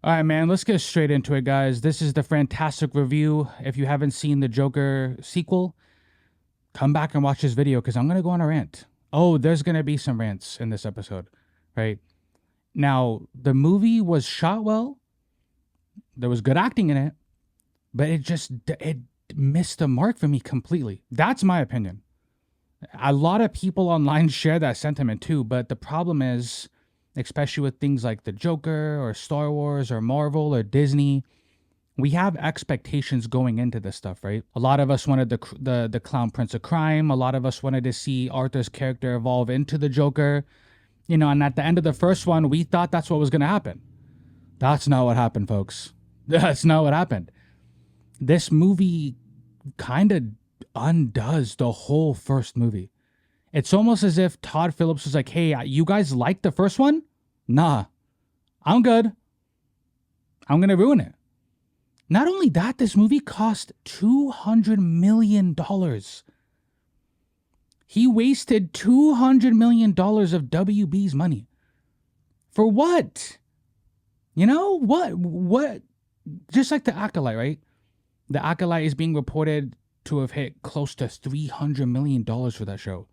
All right, man, let's get straight into it, guys. This is the FranTastic review. If you haven't seen the Joker sequel, come back and watch this video because I'm going to go on a rant. Oh, there's going to be some rants in this episode, right? Now, the movie was shot well. There was good acting in it, but it missed the mark for me completely. That's my opinion. A lot of people online share that sentiment too, but the problem is, especially with things like the Joker or Star Wars or Marvel or Disney, we have expectations going into this stuff, right? A lot of us wanted the Clown Prince of Crime. A lot of us wanted to see Arthur's character evolve into the Joker, and at the end of the first one, we thought that's what was going to happen. That's not what happened, folks. That's not what happened. This movie kind of undoes the whole first movie. It's almost as if Todd Phillips was like, hey, you guys like the first one? Nah, I'm good. I'm going to ruin it. Not only that, this movie cost $200 million. He wasted $200 million of WB's money. For what? What? Just like the Acolyte, right? The Acolyte is being reported to have hit close to $300 million for that show.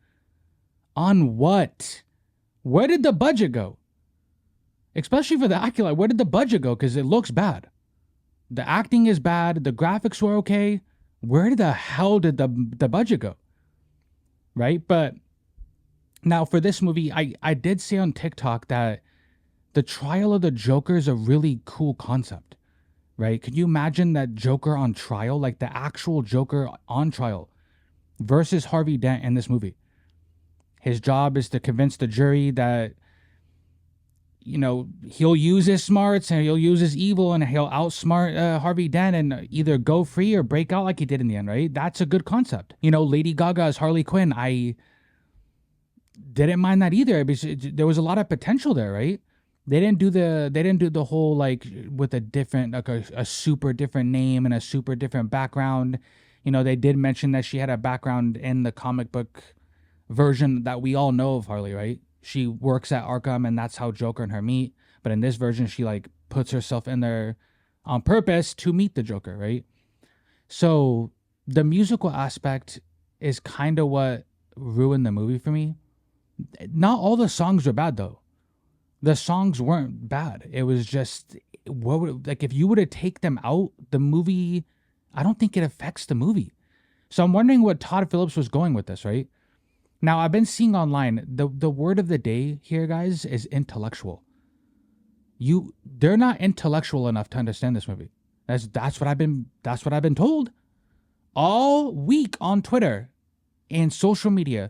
On what? Where did the budget go? Especially for the Acolyte, where did the budget go? Because it looks bad. The acting is bad. The graphics were okay. Where the hell did the budget go? Right? But now for this movie, I did say on TikTok that the trial of the Joker is a really cool concept. Right? Can you imagine that Joker on trial? Like the actual Joker on trial versus Harvey Dent in this movie. His job is to convince the jury that, he'll use his smarts and he'll use his evil and he'll outsmart Harvey Dent and either go free or break out like he did in the end, right? That's a good concept. Lady Gaga as Harley Quinn, I didn't mind that either because there was a lot of potential there, right? They didn't do the whole like with a different, like a super different name and a super different background. They did mention that she had a background in the comic book version that we all know of Harley, right? She works at Arkham and that's how Joker and her meet. But in this version, she like puts herself in there on purpose to meet the Joker, right? So the musical aspect is kind of what ruined the movie for me. Not all the songs were bad though. The songs weren't bad. It was just if you were to take them out, the movie, I don't think it affects the movie. So I'm wondering what Todd Phillips was going with this, right? Now, I've been seeing online, the word of the day here, guys, is intellectual. They're not intellectual enough to understand this movie. That's what I've been told all week on Twitter and social media.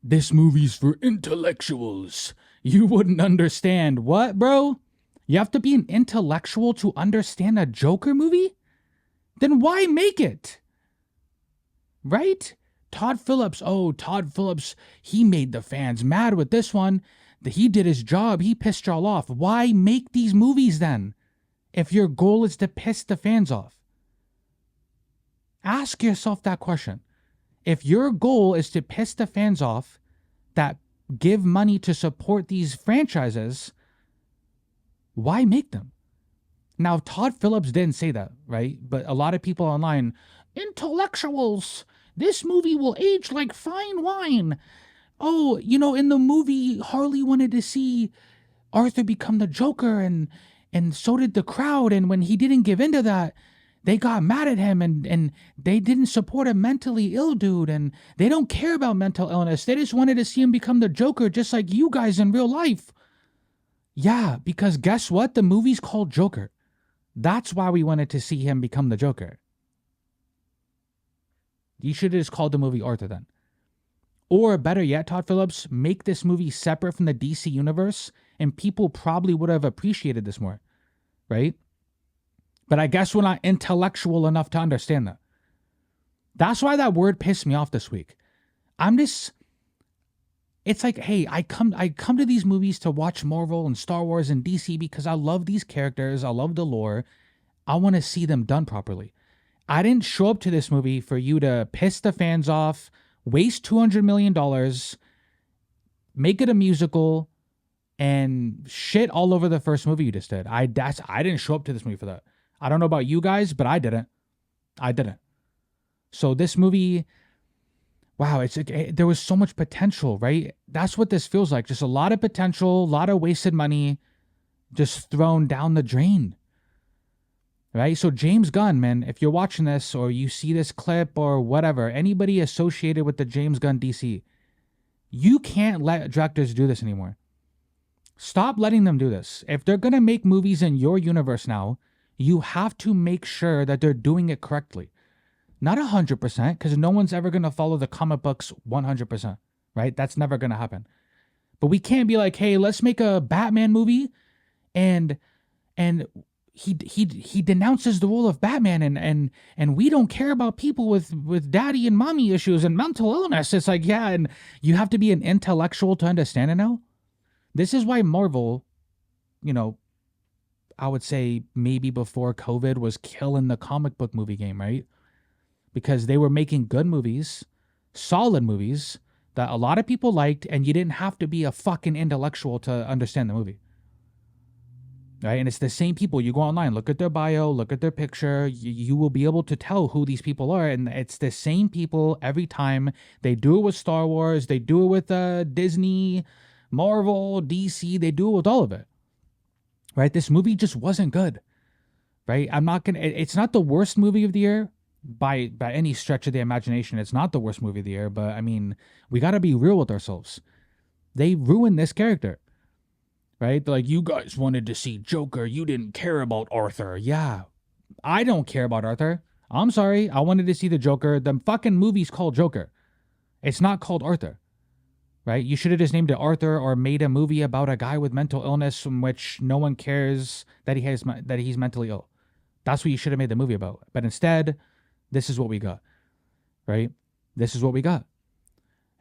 This movie's for intellectuals. You wouldn't understand. What, bro? You have to be an intellectual to understand a Joker movie? Then why make it? Right? Todd Phillips, he made the fans mad with this one. He did his job. He pissed y'all off. Why make these movies then? If your goal is to piss the fans off. Ask yourself that question. If your goal is to piss the fans off that give money to support these franchises, why make them? Now, Todd Phillips didn't say that, right? But a lot of people online, intellectuals, this movie will age like fine wine. Oh, in the movie, Harley wanted to see Arthur become the Joker, and so did the crowd. And when he didn't give in to that, they got mad at him and they didn't support a mentally ill dude. And they don't care about mental illness. They just wanted to see him become the Joker, just like you guys in real life. Yeah, because guess what? The movie's called Joker. That's why we wanted to see him become the Joker. You should have just called the movie Arthur then. Or better yet, Todd Phillips, make this movie separate from the DC universe and people probably would have appreciated this more, right? But I guess we're not intellectual enough to understand that. That's why that word pissed me off this week. It's like, hey, I come to these movies to watch Marvel and Star Wars and DC because I love these characters, I love the lore. I want to see them done properly. I didn't show up to this movie for you to piss the fans off, waste $200 million, make it a musical, and shit all over the first movie you just did. I didn't show up to this movie for that. I don't know about you guys, but I didn't. I didn't. So this movie, wow, there was so much potential, right? That's what this feels like. Just a lot of potential, a lot of wasted money, just thrown down the drain. Right? So James Gunn, man, if you're watching this or you see this clip or whatever, anybody associated with the James Gunn DC, you can't let directors do this anymore. Stop letting them do this. If they're going to make movies in your universe now, you have to make sure that they're doing it correctly. Not 100%, because no one's ever going to follow the comic books 100%, right? That's never going to happen. But we can't be like, hey, let's make a Batman movie and he denounces the role of Batman and we don't care about people with daddy and mommy issues and mental illness. It's like, yeah, and you have to be an intellectual to understand it now. This is why Marvel, I would say maybe before COVID was killing the comic book movie game, right? Because they were making good movies, solid movies that a lot of people liked, and you didn't have to be a fucking intellectual to understand the movie. Right? And it's the same people. You go online, look at their bio, look at their picture. You will be able to tell who these people are. And it's the same people every time. They do it with Star Wars. They do it with Disney, Marvel, DC. They do it with all of it. Right? This movie just wasn't good. Right? It's not the worst movie of the year by any stretch of the imagination. It's not the worst movie of the year. But I mean, we got to be real with ourselves. They ruined this character. Right? They're like, you guys wanted to see Joker. You didn't care about Arthur. Yeah, I don't care about Arthur. I'm sorry. I wanted to see the Joker. The fucking movie's called Joker. It's not called Arthur. Right? You should have just named it Arthur or made a movie about a guy with mental illness from which no one cares that he's mentally ill. That's what you should have made the movie about. But instead, this is what we got. Right? This is what we got.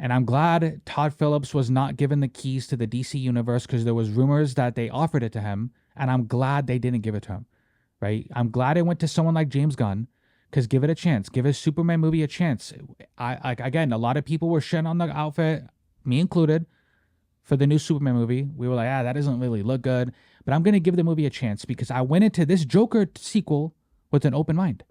And I'm glad Todd Phillips was not given the keys to the DC universe because there was rumors that they offered it to him. And I'm glad they didn't give it to him, right? I'm glad it went to someone like James Gunn because give it a chance. Give his Superman movie a chance. Again, a lot of people were shitting on the outfit, me included, for the new Superman movie. We were like, that doesn't really look good. But I'm going to give the movie a chance because I went into this Joker sequel with an open mind.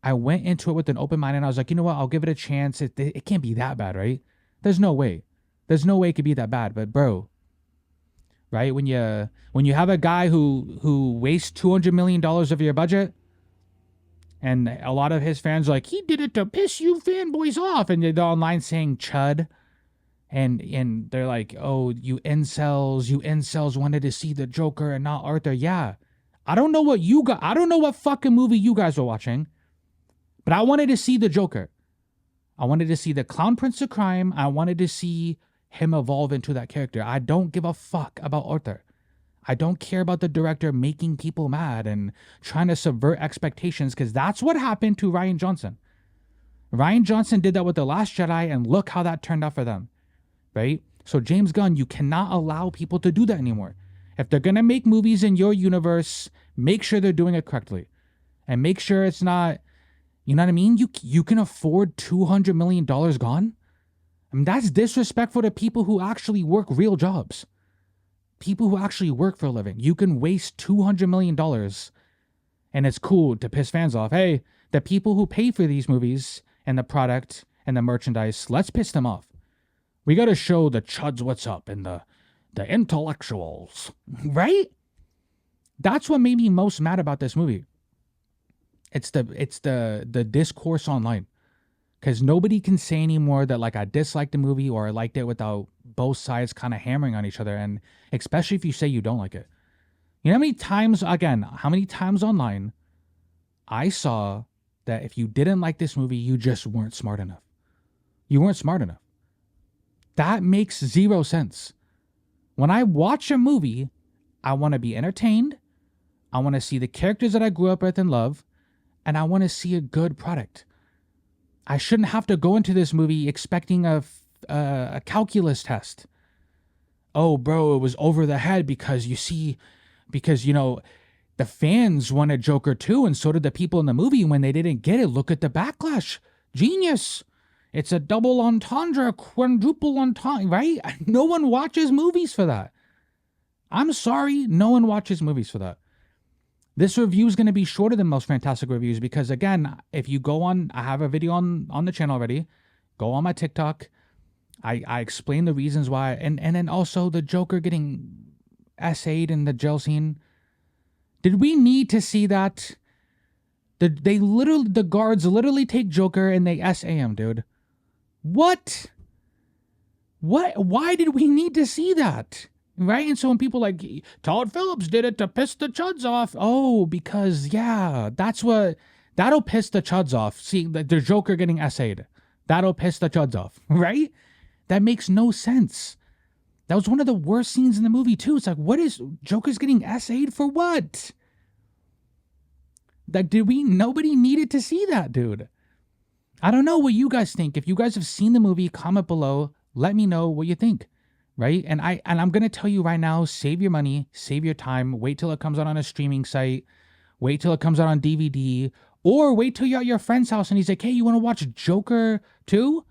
I went into it with an open mind and I was like, you know what? I'll give it a chance. It can't be that bad, right? There's no way. There's no way it could be that bad. But bro, right? When you have a guy who wastes $200 million of your budget, and a lot of his fans are like, he did it to piss you fanboys off, and they're online saying chud, and they're like, oh, you incels wanted to see the Joker and not Arthur. Yeah, I don't know what fucking movie you guys were watching, but I wanted to see the Joker. I wanted to see the Clown Prince of Crime. I wanted to see him evolve into that character. I don't give a fuck about Arthur. I don't care about the director making people mad and trying to subvert expectations because that's what happened to Rian Johnson. Rian Johnson did that with The Last Jedi and look how that turned out for them, right? So James Gunn, you cannot allow people to do that anymore. If they're going to make movies in your universe, make sure they're doing it correctly and make sure it's not... You know what I mean? You can afford $200 million gone? I mean, that's disrespectful to people who actually work real jobs. People who actually work for a living. You can waste $200 million and it's cool to piss fans off. Hey, the people who pay for these movies and the product and the merchandise, let's piss them off. We got to show the chuds what's up and the intellectuals, right? That's what made me most mad about this movie. It's the discourse online, because nobody can say anymore that like I disliked the movie or I liked it without both sides kind of hammering on each other, and especially if you say you don't like it. You know how many times online I saw that if you didn't like this movie, you just weren't smart enough. You weren't smart enough. That makes zero sense. When I watch a movie, I want to be entertained. I want to see the characters that I grew up with and love. And I want to see a good product. I shouldn't have to go into this movie expecting a calculus test. Oh, bro, it was over the head because the fans wanted Joker too, and so did the people in the movie. When they didn't get it, look at the backlash. Genius. It's a double entendre, quadruple entendre, right? No one watches movies for that. I'm sorry, no one watches movies for that. This review is going to be shorter than most Fantastic reviews because, again, if you go on, I have a video on the channel already. Go on my TikTok. I explain the reasons why, and then also the Joker getting essayed in the jail scene. Did we need to see that? The guards literally take Joker and they essay him, dude. What? Why did we need to see that? Right? And so when people like, Todd Phillips did it to piss the chuds off. Oh, because, yeah, that'll piss the chuds off. See, the Joker getting essayed. That'll piss the chuds off, right? That makes no sense. That was one of the worst scenes in the movie, too. It's like, what is, Joker's getting essayed for what? Like, nobody needed to see that, dude. I don't know what you guys think. If you guys have seen the movie, comment below. Let me know what you think. Right? And I'm going to tell you right now, save your money, save your time, wait till it comes out on a streaming site, wait till it comes out on DVD, or wait till you're at your friend's house and he's like, hey, you want to watch Joker 2?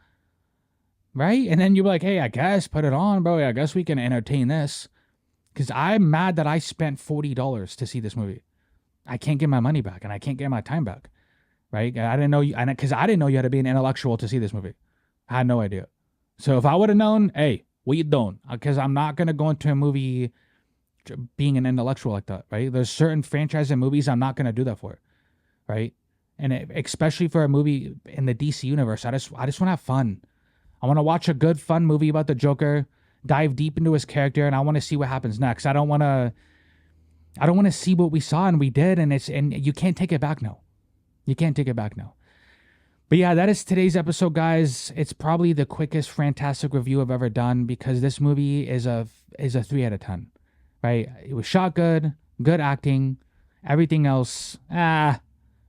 Right? And then you're like, hey, I guess put it on, bro. I guess we can entertain this. Because I'm mad that I spent $40 to see this movie. I can't get my money back and I can't get my time back. Right? I didn't know because I didn't know you had to be an intellectual to see this movie. I had no idea. So if I would have known, hey, what you doing? Because I'm not going to go into a movie being an intellectual like that, right? There's certain franchise and movies I'm not going to do that for, right? And especially for a movie in the DC universe, I just want to have fun. I want to watch a good, fun movie about the Joker, dive deep into his character, and I want to see what happens next. I don't want to see what we saw and we did, and you can't take it back now. You can't take it back now. But yeah, that is today's episode, guys. It's probably the quickest FranTastic review I've ever done because this movie is a 3 out of 10, right? It was shot good, good acting, everything else,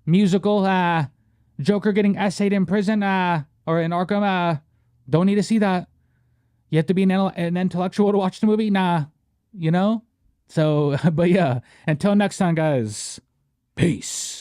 musical, Joker getting essayed in prison, or in Arkham, don't need to see that. You have to be an intellectual to watch the movie, you know? So, but yeah, until next time, guys, peace.